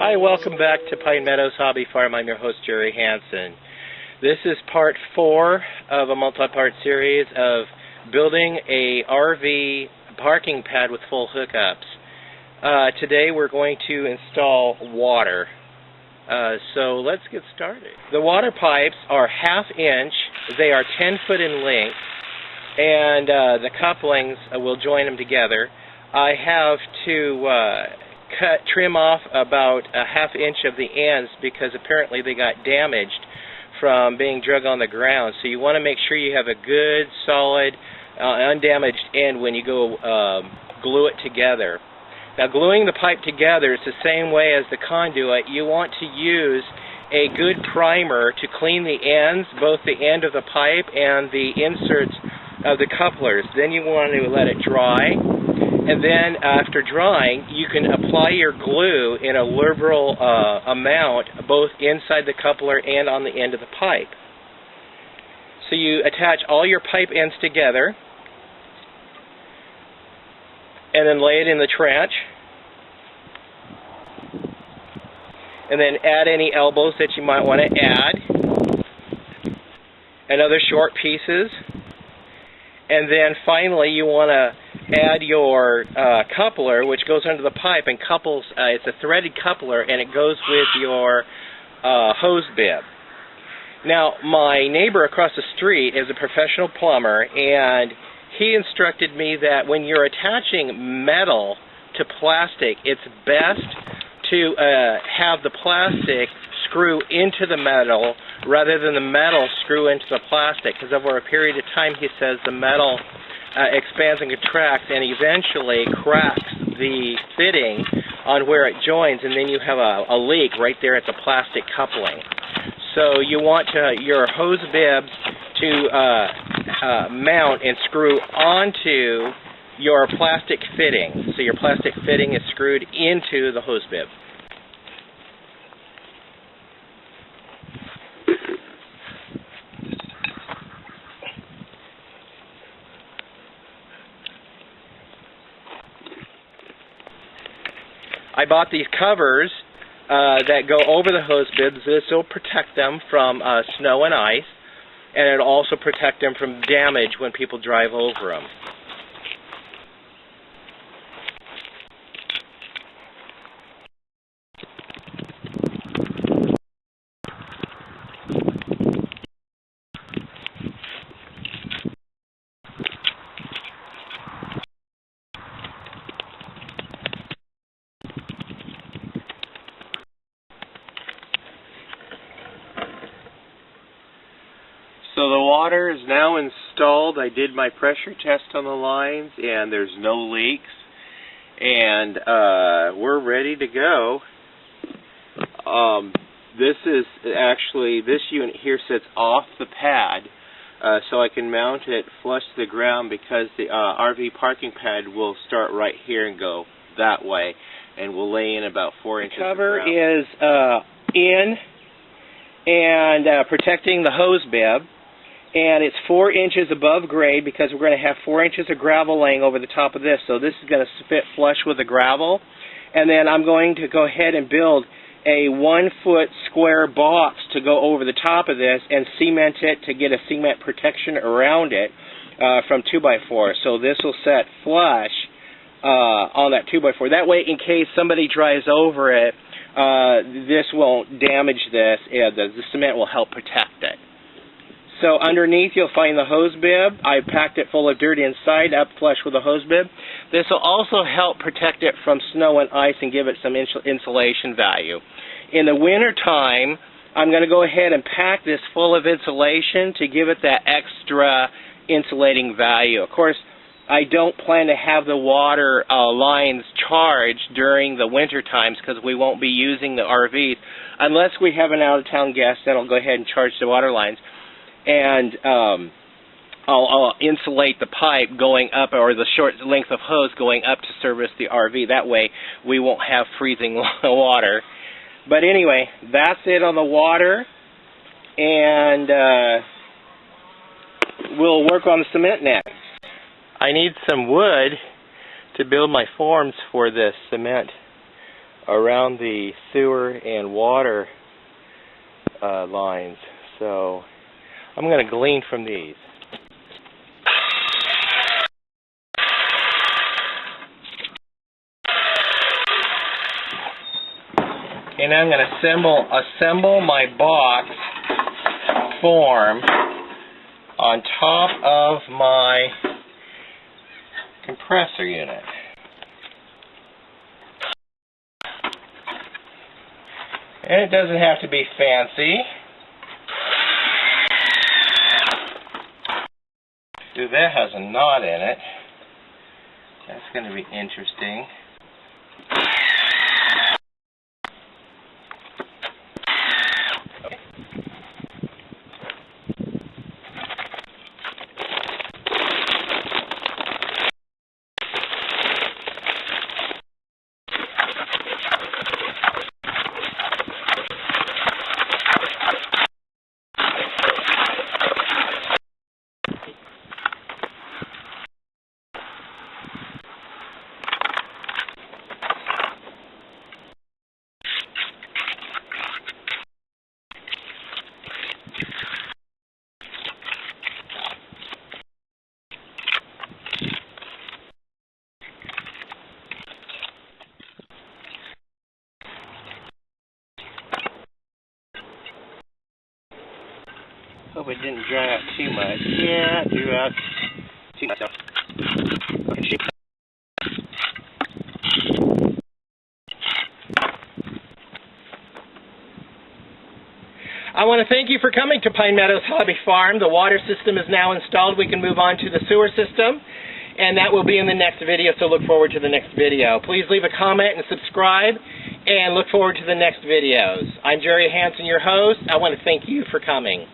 Hi, welcome back to Pine Meadows Hobby Farm. I'm your host, Jerry Hansen. This is part 4 of a multi-part series of building a RV parking pad with full hookups. Today we're going to install water. So let's get started. The water pipes are 1/2 inch. They are 10 foot in length, and the couplings will join them together. I have to trim off about 1/2 inch of the ends because apparently they got damaged from being drug on the ground. So you want to make sure you have a good, solid, undamaged end when you go glue it together. Now, gluing the pipe together is the same way as the conduit. You want to use a good primer to clean the ends, both the end of the pipe and the inserts of the couplers. Then you want to let it dry. And then after drying, you can apply your glue in a liberal amount, both inside the coupler and on the end of the pipe. So you attach all your pipe ends together, and then lay it in the trench, and then add any elbows that you might want to add, and other short pieces. And then finally you want to add your coupler, which goes under the pipe and couples. It's a threaded coupler, and it goes with your hose bib. Now, my neighbor across the street is a professional plumber, and he instructed me that when you're attaching metal to plastic, it's best to have the plastic screw into the metal rather than the metal screw into the plastic, because over a period of time, he says, the metal expands and contracts and eventually cracks the fitting on where it joins, and then you have a leak right there at the plastic coupling. So you want your hose bibs to mount and screw onto your plastic fitting. So your plastic fitting is screwed into the hose bib. I bought these covers that go over the hose bibs. This will protect them from snow and ice, and it'll also protect them from damage when people drive over them. So the water is now installed. I did my pressure test on the lines, and there's no leaks, and we're ready to go. This unit here sits off the pad, so I can mount it flush to the ground, because the RV parking pad will start right here and go that way, and we'll lay in about 4 inches. The cover is in and protecting the hose bib. And it's 4 inches above grade, because we're going to have 4 inches of gravel laying over the top of this. So this is going to fit flush with the gravel. And then I'm going to go ahead and build a 1 foot square box to go over the top of this and cement it to get a cement protection around it from 2x4. So this will set flush on that 2x4. That way, in case somebody drives over it, this won't damage this. The cement will help protect it. So underneath you'll find the hose bib. I packed it full of dirt inside, up flush with the hose bib. This will also help protect it from snow and ice and give it some insulation value. In the winter time, I'm going to go ahead and pack this full of insulation to give it that extra insulating value. Of course, I don't plan to have the water lines charged during the winter times, because we won't be using the RVs. Unless we have an out-of-town guest, then I'll go ahead and charge the water lines. And I'll insulate the pipe going up, or the short length of hose going up to service the RV. That way we won't have freezing water. But anyway, that's it on the water, and we'll work on the cement next. I need some wood to build my forms for this cement around the sewer and water lines. So I'm going to glean from these. And I'm going to assemble my box form on top of my compressor unit. And it doesn't have to be fancy. So that has a knot in it. That's going to be interesting. Hope it didn't dry out too much. Yeah, it drew out too much. Okay, I want to thank you for coming to Pine Meadows Hobby Farm. The water system is now installed. We can move on to the sewer system, and that will be in the next video, so look forward to the next video. Please leave a comment and subscribe, and look forward to the next videos. I'm Jerry Hansen, your host. I want to thank you for coming.